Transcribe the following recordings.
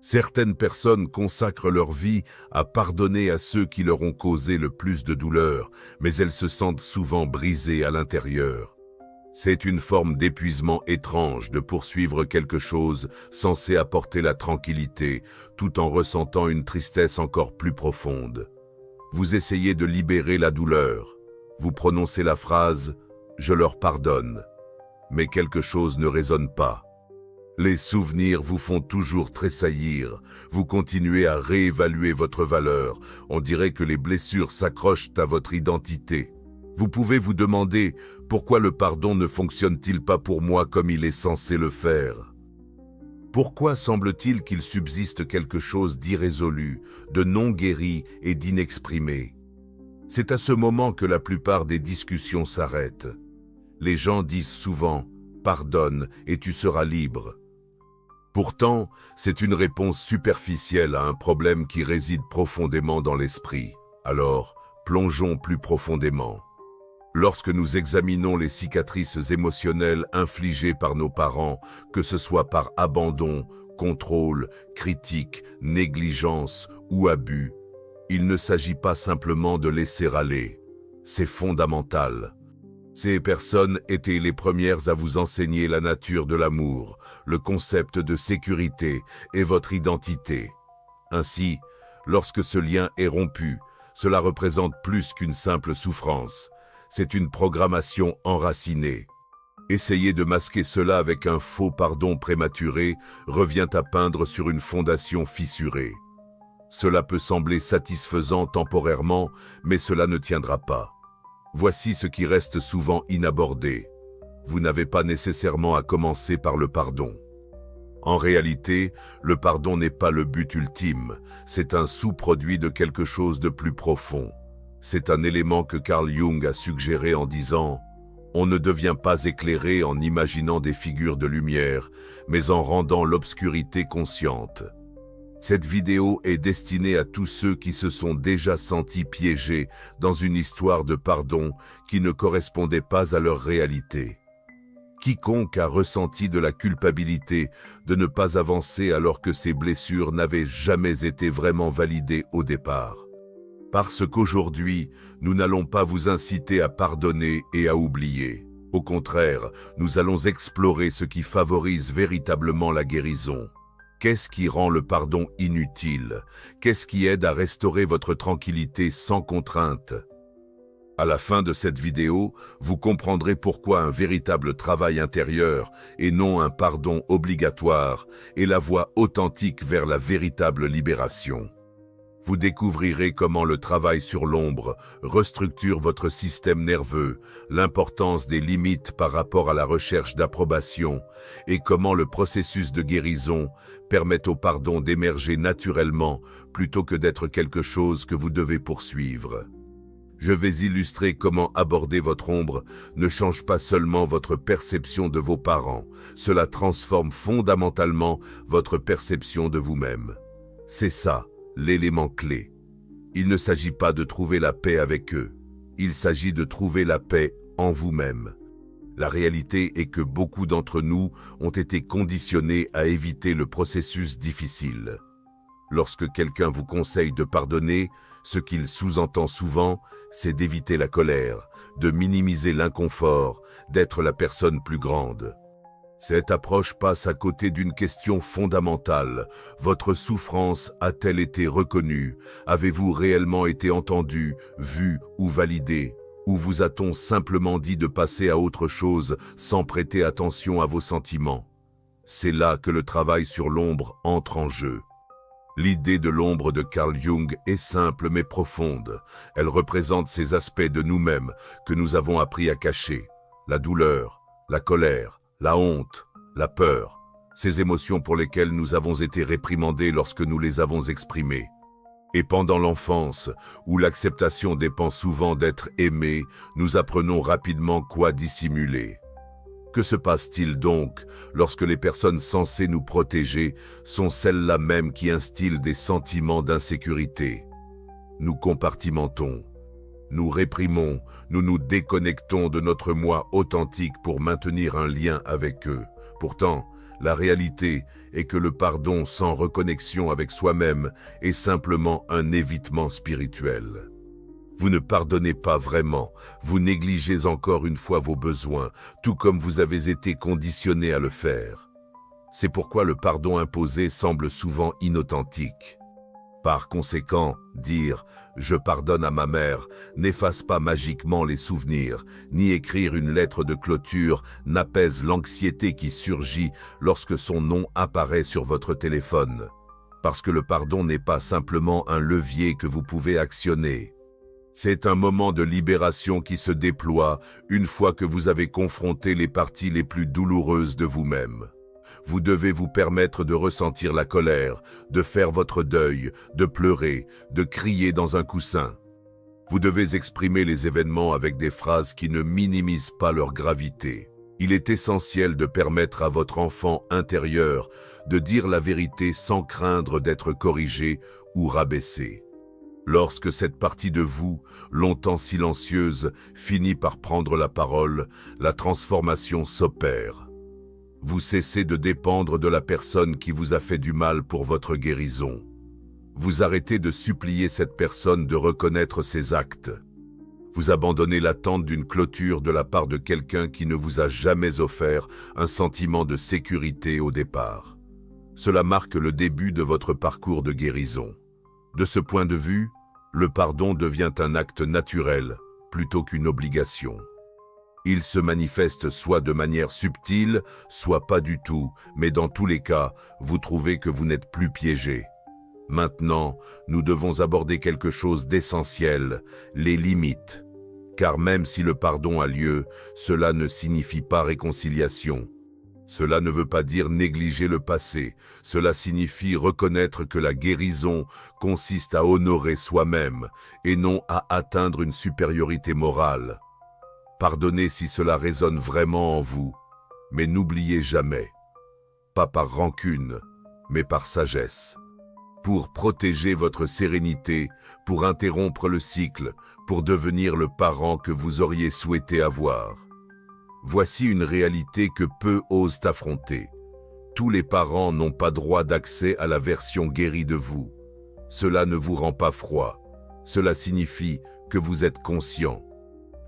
Certaines personnes consacrent leur vie à pardonner à ceux qui leur ont causé le plus de douleur, mais elles se sentent souvent brisées à l'intérieur. C'est une forme d'épuisement étrange de poursuivre quelque chose censé apporter la tranquillité, tout en ressentant une tristesse encore plus profonde. Vous essayez de libérer la douleur. Vous prononcez la phrase « Je leur pardonne », mais quelque chose ne résonne pas. Les souvenirs vous font toujours tressaillir, vous continuez à réévaluer votre valeur, on dirait que les blessures s'accrochent à votre identité. Vous pouvez vous demander pourquoi le pardon ne fonctionne-t-il pas pour moi comme il est censé le faire? Pourquoi semble-t-il qu'il subsiste quelque chose d'irrésolu, de non guéri et d'inexprimé? C'est à ce moment que la plupart des discussions s'arrêtent. Les gens disent souvent « pardonne et tu seras libre ». Pourtant, c'est une réponse superficielle à un problème qui réside profondément dans l'esprit. Alors, plongeons plus profondément. Lorsque nous examinons les cicatrices émotionnelles infligées par nos parents, que ce soit par abandon, contrôle, critique, négligence ou abus, il ne s'agit pas simplement de laisser aller. C'est fondamental. Ces personnes étaient les premières à vous enseigner la nature de l'amour, le concept de sécurité et votre identité. Ainsi, lorsque ce lien est rompu, cela représente plus qu'une simple souffrance. C'est une programmation enracinée. Essayer de masquer cela avec un faux pardon prématuré revient à peindre sur une fondation fissurée. Cela peut sembler satisfaisant temporairement, mais cela ne tiendra pas. Voici ce qui reste souvent inabordé. Vous n'avez pas nécessairement à commencer par le pardon. En réalité, le pardon n'est pas le but ultime, c'est un sous-produit de quelque chose de plus profond. C'est un élément que Carl Jung a suggéré en disant « On ne devient pas éclairé en imaginant des figures de lumière, mais en rendant l'obscurité consciente ». Cette vidéo est destinée à tous ceux qui se sont déjà sentis piégés dans une histoire de pardon qui ne correspondait pas à leur réalité. Quiconque a ressenti de la culpabilité de ne pas avancer alors que ses blessures n'avaient jamais été vraiment validées au départ. Parce qu'aujourd'hui, nous n'allons pas vous inciter à pardonner et à oublier. Au contraire, nous allons explorer ce qui favorise véritablement la guérison. Qu'est-ce qui rend le pardon inutile? Qu'est-ce qui aide à restaurer votre tranquillité sans contrainte? À la fin de cette vidéo, vous comprendrez pourquoi un véritable travail intérieur et non un pardon obligatoire est la voie authentique vers la véritable libération. Vous découvrirez comment le travail sur l'ombre restructure votre système nerveux, l'importance des limites par rapport à la recherche d'approbation et comment le processus de guérison permet au pardon d'émerger naturellement plutôt que d'être quelque chose que vous devez poursuivre. Je vais illustrer comment aborder votre ombre ne change pas seulement votre perception de vos parents, cela transforme fondamentalement votre perception de vous-même. C'est ça, l'élément clé. Il ne s'agit pas de trouver la paix avec eux, il s'agit de trouver la paix en vous-même. La réalité est que beaucoup d'entre nous ont été conditionnés à éviter le processus difficile. Lorsque quelqu'un vous conseille de pardonner, ce qu'il sous-entend souvent, c'est d'éviter la colère, de minimiser l'inconfort, d'être la personne plus grande. Cette approche passe à côté d'une question fondamentale. Votre souffrance a-t-elle été reconnue? Avez-vous réellement été entendu, vu ou validé? Ou vous a-t-on simplement dit de passer à autre chose sans prêter attention à vos sentiments? C'est là que le travail sur l'ombre entre en jeu. L'idée de l'ombre de Carl Jung est simple mais profonde. Elle représente ces aspects de nous-mêmes que nous avons appris à cacher. La douleur, la colère, la honte, la peur, ces émotions pour lesquelles nous avons été réprimandés lorsque nous les avons exprimées. Et pendant l'enfance, où l'acceptation dépend souvent d'être aimé, nous apprenons rapidement quoi dissimuler. Que se passe-t-il donc lorsque les personnes censées nous protéger sont celles-là même qui instillent des sentiments d'insécurité? Nous compartimentons. Nous réprimons, nous nous déconnectons de notre moi authentique pour maintenir un lien avec eux. Pourtant, La réalité est que le pardon sans reconnexion avec soi-même est simplement un évitement spirituel. Vous ne pardonnez pas vraiment, vous négligez encore une fois vos besoins, tout comme vous avez été conditionné à le faire. C'est pourquoi le pardon imposé semble souvent inauthentique. Par conséquent, dire « je pardonne à ma mère » n'efface pas magiquement les souvenirs, ni écrire une lettre de clôture n'apaise l'anxiété qui surgit lorsque son nom apparaît sur votre téléphone. Parce que le pardon n'est pas simplement un levier que vous pouvez actionner. C'est un moment de libération qui se déploie une fois que vous avez confronté les parties les plus douloureuses de vous-même. Vous devez vous permettre de ressentir la colère, de faire votre deuil, de pleurer, de crier dans un coussin. Vous devez exprimer les événements avec des phrases qui ne minimisent pas leur gravité. Il est essentiel de permettre à votre enfant intérieur de dire la vérité sans craindre d'être corrigé ou rabaissé. Lorsque cette partie de vous, longtemps silencieuse, finit par prendre la parole, la transformation s'opère. Vous cessez de dépendre de la personne qui vous a fait du mal pour votre guérison. Vous arrêtez de supplier cette personne de reconnaître ses actes. Vous abandonnez l'attente d'une clôture de la part de quelqu'un qui ne vous a jamais offert un sentiment de sécurité au départ. Cela marque le début de votre parcours de guérison. De ce point de vue, le pardon devient un acte naturel plutôt qu'une obligation. Il se manifeste soit de manière subtile, soit pas du tout, mais dans tous les cas, vous trouvez que vous n'êtes plus piégé. Maintenant, nous devons aborder quelque chose d'essentiel, les limites. Car même si le pardon a lieu, cela ne signifie pas réconciliation. Cela ne veut pas dire négliger le passé, cela signifie reconnaître que la guérison consiste à honorer soi-même et non à atteindre une supériorité morale. Pardonnez si cela résonne vraiment en vous, mais n'oubliez jamais, pas par rancune, mais par sagesse. Pour protéger votre sérénité, pour interrompre le cycle, pour devenir le parent que vous auriez souhaité avoir. Voici une réalité que peu osent affronter. Tous les parents n'ont pas droit d'accès à la version guérie de vous. Cela ne vous rend pas froid. Cela signifie que vous êtes conscient.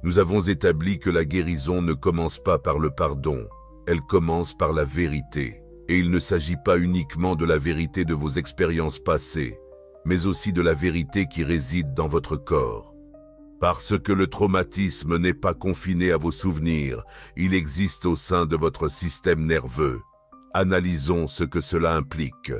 Nous avons établi que la guérison ne commence pas par le pardon, elle commence par la vérité. Et il ne s'agit pas uniquement de la vérité de vos expériences passées, mais aussi de la vérité qui réside dans votre corps. Parce que le traumatisme n'est pas confiné à vos souvenirs, il existe au sein de votre système nerveux. Analysons ce que cela implique.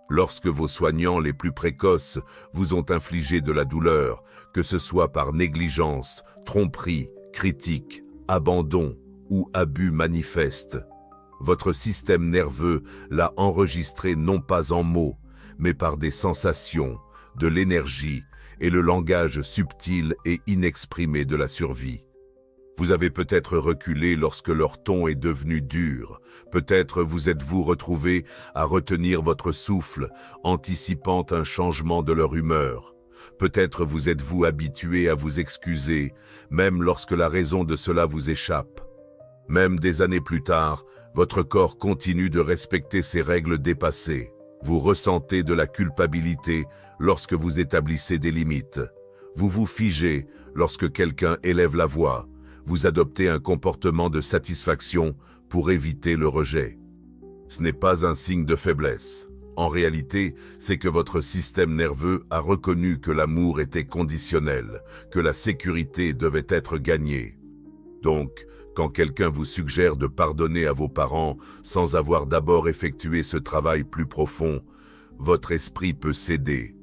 Lorsque vos soignants les plus précoces vous ont infligé de la douleur, que ce soit par négligence, tromperie, critique, abandon ou abus manifeste, votre système nerveux l'a enregistré non pas en mots, mais par des sensations, de l'énergie et le langage subtil et inexprimé de la survie. Vous avez peut-être reculé lorsque leur ton est devenu dur. Peut-être vous êtes-vous retrouvé à retenir votre souffle, anticipant un changement de leur humeur. Peut-être vous êtes-vous habitué à vous excuser, même lorsque la raison de cela vous échappe. Même des années plus tard, votre corps continue de respecter ces règles dépassées. Vous ressentez de la culpabilité lorsque vous établissez des limites. Vous vous figez lorsque quelqu'un élève la voix. Vous adoptez un comportement de satisfaction pour éviter le rejet. Ce n'est pas un signe de faiblesse. En réalité, c'est que votre système nerveux a reconnu que l'amour était conditionnel, que la sécurité devait être gagnée. Donc, quand quelqu'un vous suggère de pardonner à vos parents sans avoir d'abord effectué ce travail plus profond, votre esprit peut céder.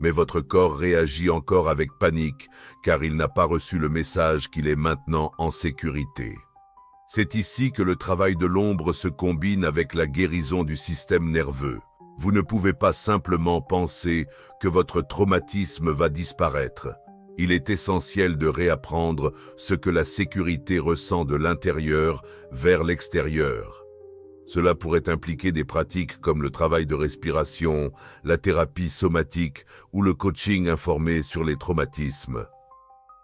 Mais votre corps réagit encore avec panique car il n'a pas reçu le message qu'il est maintenant en sécurité. C'est ici que le travail de l'ombre se combine avec la guérison du système nerveux. Vous ne pouvez pas simplement penser que votre traumatisme va disparaître. Il est essentiel de réapprendre ce que la sécurité ressent de l'intérieur vers l'extérieur. Cela pourrait impliquer des pratiques comme le travail de respiration, la thérapie somatique ou le coaching informé sur les traumatismes.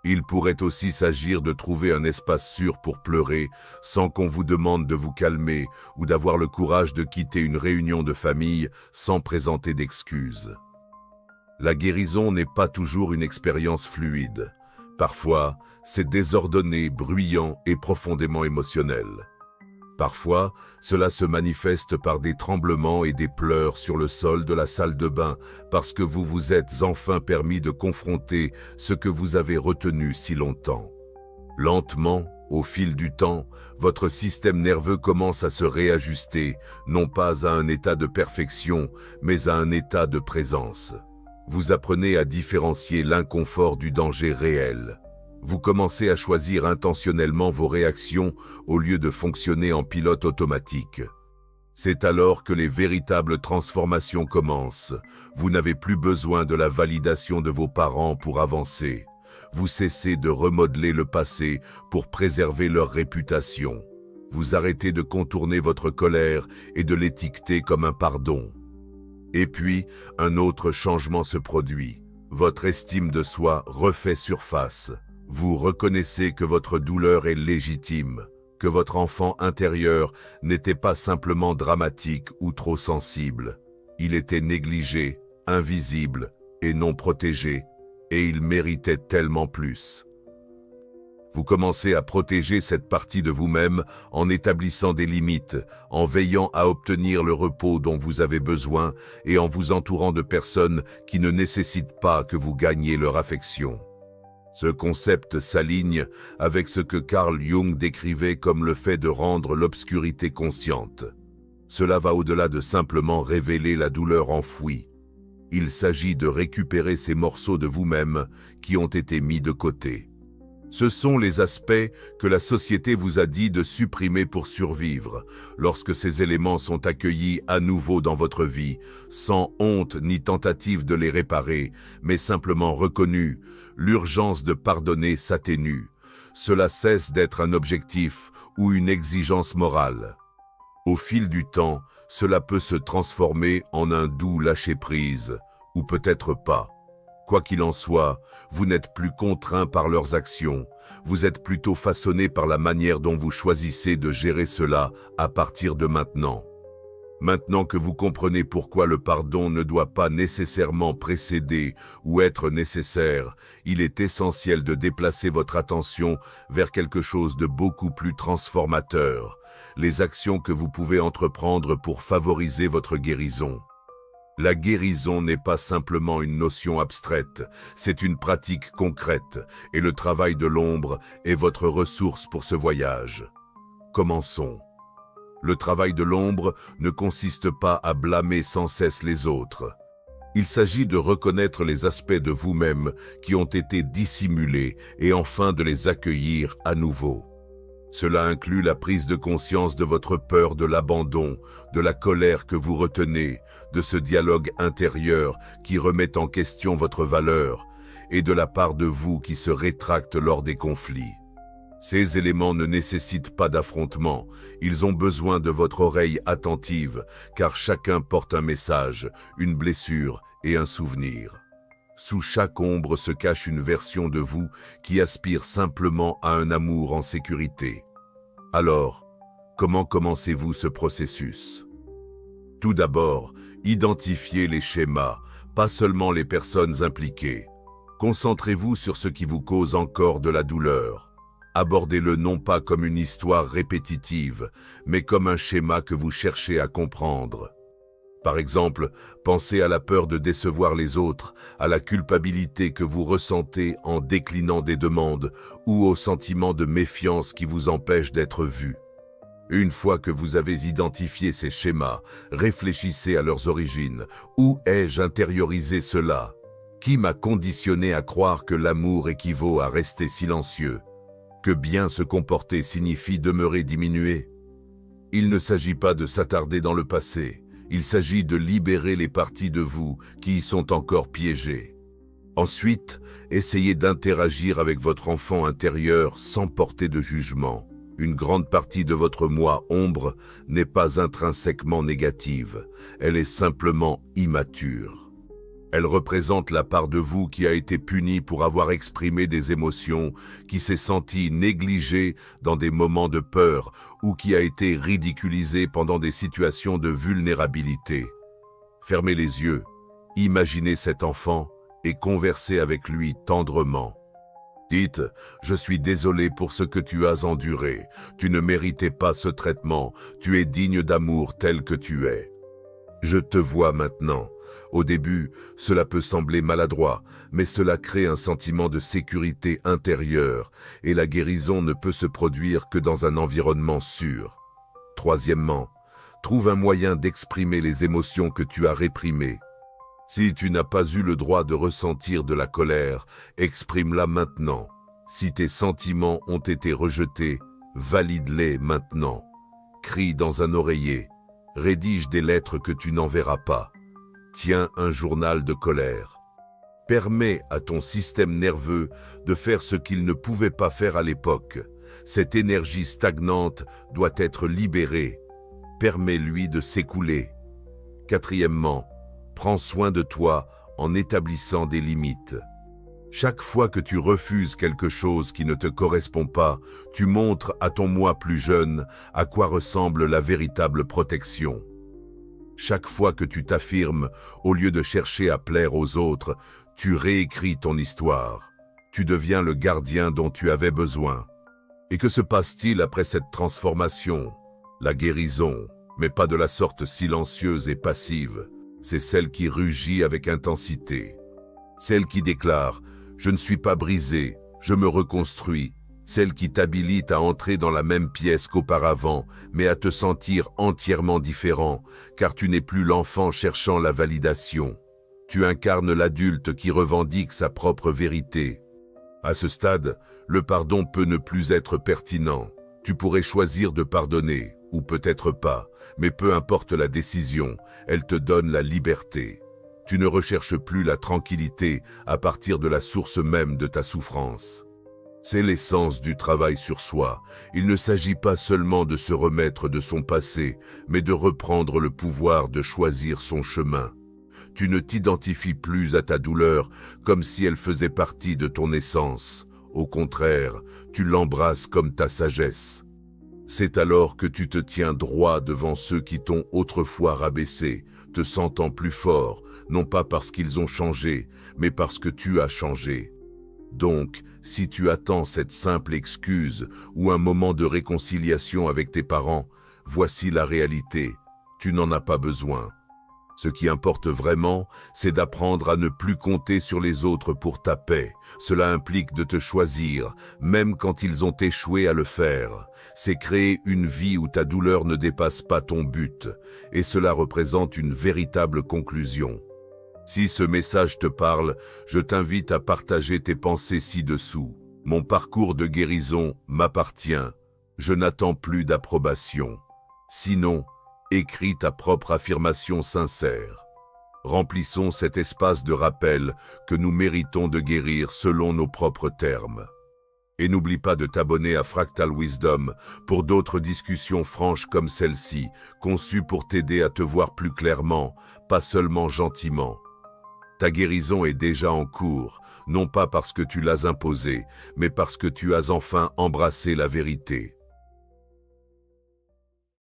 Il pourrait aussi s'agir de trouver un espace sûr pour pleurer sans qu'on vous demande de vous calmer ou d'avoir le courage de quitter une réunion de famille sans présenter d'excuses. La guérison n'est pas toujours une expérience fluide. Parfois, c'est désordonné, bruyant et profondément émotionnel. Parfois, cela se manifeste par des tremblements et des pleurs sur le sol de la salle de bain parce que vous vous êtes enfin permis de confronter ce que vous avez retenu si longtemps. Lentement, au fil du temps, votre système nerveux commence à se réajuster, non pas à un état de perfection, mais à un état de présence. Vous apprenez à différencier l'inconfort du danger réel. Vous commencez à choisir intentionnellement vos réactions au lieu de fonctionner en pilote automatique. C'est alors que les véritables transformations commencent. Vous n'avez plus besoin de la validation de vos parents pour avancer. Vous cessez de remodeler le passé pour préserver leur réputation. Vous arrêtez de contourner votre colère et de l'étiqueter comme un pardon. Et puis, un autre changement se produit. Votre estime de soi refait surface. Vous reconnaissez que votre douleur est légitime, que votre enfant intérieur n'était pas simplement dramatique ou trop sensible. Il était négligé, invisible et non protégé, et il méritait tellement plus. Vous commencez à protéger cette partie de vous-même en établissant des limites, en veillant à obtenir le repos dont vous avez besoin et en vous entourant de personnes qui ne nécessitent pas que vous gagniez leur affection. Ce concept s'aligne avec ce que Carl Jung décrivait comme le fait de rendre l'obscurité consciente. Cela va au-delà de simplement révéler la douleur enfouie. Il s'agit de récupérer ces morceaux de vous-même qui ont été mis de côté. Ce sont les aspects que la société vous a dit de supprimer pour survivre. Lorsque ces éléments sont accueillis à nouveau dans votre vie, sans honte ni tentative de les réparer, mais simplement reconnus, l'urgence de pardonner s'atténue. Cela cesse d'être un objectif ou une exigence morale. Au fil du temps, cela peut se transformer en un doux lâcher-prise, ou peut-être pas. Quoi qu'il en soit, vous n'êtes plus contraint par leurs actions, vous êtes plutôt façonné par la manière dont vous choisissez de gérer cela à partir de maintenant. Maintenant que vous comprenez pourquoi le pardon ne doit pas nécessairement précéder ou être nécessaire, il est essentiel de déplacer votre attention vers quelque chose de beaucoup plus transformateur, les actions que vous pouvez entreprendre pour favoriser votre guérison. La guérison n'est pas simplement une notion abstraite, c'est une pratique concrète, et le travail de l'ombre est votre ressource pour ce voyage. Commençons. Le travail de l'ombre ne consiste pas à blâmer sans cesse les autres. Il s'agit de reconnaître les aspects de vous-même qui ont été dissimulés et enfin de les accueillir à nouveau. Cela inclut la prise de conscience de votre peur de l'abandon, de la colère que vous retenez, de ce dialogue intérieur qui remet en question votre valeur et de la part de vous qui se rétracte lors des conflits. Ces éléments ne nécessitent pas d'affrontement, ils ont besoin de votre oreille attentive, car chacun porte un message, une blessure et un souvenir. Sous chaque ombre se cache une version de vous qui aspire simplement à un amour en sécurité. Alors, comment commencez-vous ce processus? Tout d'abord, identifiez les schémas, pas seulement les personnes impliquées. Concentrez-vous sur ce qui vous cause encore de la douleur. Abordez-le non pas comme une histoire répétitive, mais comme un schéma que vous cherchez à comprendre. Par exemple, pensez à la peur de décevoir les autres, à la culpabilité que vous ressentez en déclinant des demandes ou au sentiment de méfiance qui vous empêche d'être vu. Une fois que vous avez identifié ces schémas, réfléchissez à leurs origines. Où ai-je intériorisé cela? Qui m'a conditionné à croire que l'amour équivaut à rester silencieux? Que bien se comporter signifie demeurer diminué? Il ne s'agit pas de s'attarder dans le passé. Il s'agit de libérer les parties de vous qui y sont encore piégées. Ensuite, essayez d'interagir avec votre enfant intérieur sans porter de jugement. Une grande partie de votre moi ombre n'est pas intrinsèquement négative, elle est simplement immature. Elle représente la part de vous qui a été punie pour avoir exprimé des émotions, qui s'est sentie négligée dans des moments de peur ou qui a été ridiculisée pendant des situations de vulnérabilité. Fermez les yeux, imaginez cet enfant et conversez avec lui tendrement. Dites, je suis désolé pour ce que tu as enduré. Tu ne méritais pas ce traitement. Tu es digne d'amour tel que tu es. Je te vois maintenant. Au début, cela peut sembler maladroit, mais cela crée un sentiment de sécurité intérieure et la guérison ne peut se produire que dans un environnement sûr. Troisièmement, trouve un moyen d'exprimer les émotions que tu as réprimées. Si tu n'as pas eu le droit de ressentir de la colère, exprime-la maintenant. Si tes sentiments ont été rejetés, valide-les maintenant. Crie dans un oreiller. Rédige des lettres que tu n'enverras pas. Tiens un journal de colère. Permets à ton système nerveux de faire ce qu'il ne pouvait pas faire à l'époque. Cette énergie stagnante doit être libérée. Permets-lui de s'écouler. Quatrièmement, prends soin de toi en établissant des limites. Chaque fois que tu refuses quelque chose qui ne te correspond pas, tu montres à ton moi plus jeune à quoi ressemble la véritable protection. Chaque fois que tu t'affirmes, au lieu de chercher à plaire aux autres, tu réécris ton histoire. Tu deviens le gardien dont tu avais besoin. Et que se passe-t-il après cette transformation? La guérison, mais pas de la sorte silencieuse et passive. C'est celle qui rugit avec intensité. Celle qui déclare « Je ne suis pas brisé, je me reconstruis ». Celle qui t'habilite à entrer dans la même pièce qu'auparavant, mais à te sentir entièrement différent, car tu n'es plus l'enfant cherchant la validation. Tu incarnes l'adulte qui revendique sa propre vérité. À ce stade, le pardon peut ne plus être pertinent. Tu pourrais choisir de pardonner, ou peut-être pas, mais peu importe la décision, elle te donne la liberté. Tu ne recherches plus la tranquillité à partir de la source même de ta souffrance. C'est l'essence du travail sur soi. Il ne s'agit pas seulement de se remettre de son passé, mais de reprendre le pouvoir de choisir son chemin. Tu ne t'identifies plus à ta douleur comme si elle faisait partie de ton essence. Au contraire, tu l'embrasses comme ta sagesse. C'est alors que tu te tiens droit devant ceux qui t'ont autrefois rabaissé, te sentant plus fort, non pas parce qu'ils ont changé, mais parce que tu as changé. Donc, si tu attends cette simple excuse ou un moment de réconciliation avec tes parents, voici la réalité, tu n'en as pas besoin. Ce qui importe vraiment, c'est d'apprendre à ne plus compter sur les autres pour ta paix. Cela implique de te choisir, même quand ils ont échoué à le faire. C'est créer une vie où ta douleur ne dépasse pas ton but, et cela représente une véritable conclusion. Si ce message te parle, je t'invite à partager tes pensées ci-dessous. Mon parcours de guérison m'appartient. Je n'attends plus d'approbation. Sinon, écris ta propre affirmation sincère. Remplissons cet espace de rappel que nous méritons de guérir selon nos propres termes. Et n'oublie pas de t'abonner à Fractal Wisdom pour d'autres discussions franches comme celle-ci, conçues pour t'aider à te voir plus clairement, pas seulement gentiment. Ta guérison est déjà en cours, non pas parce que tu l'as imposée, mais parce que tu as enfin embrassé la vérité.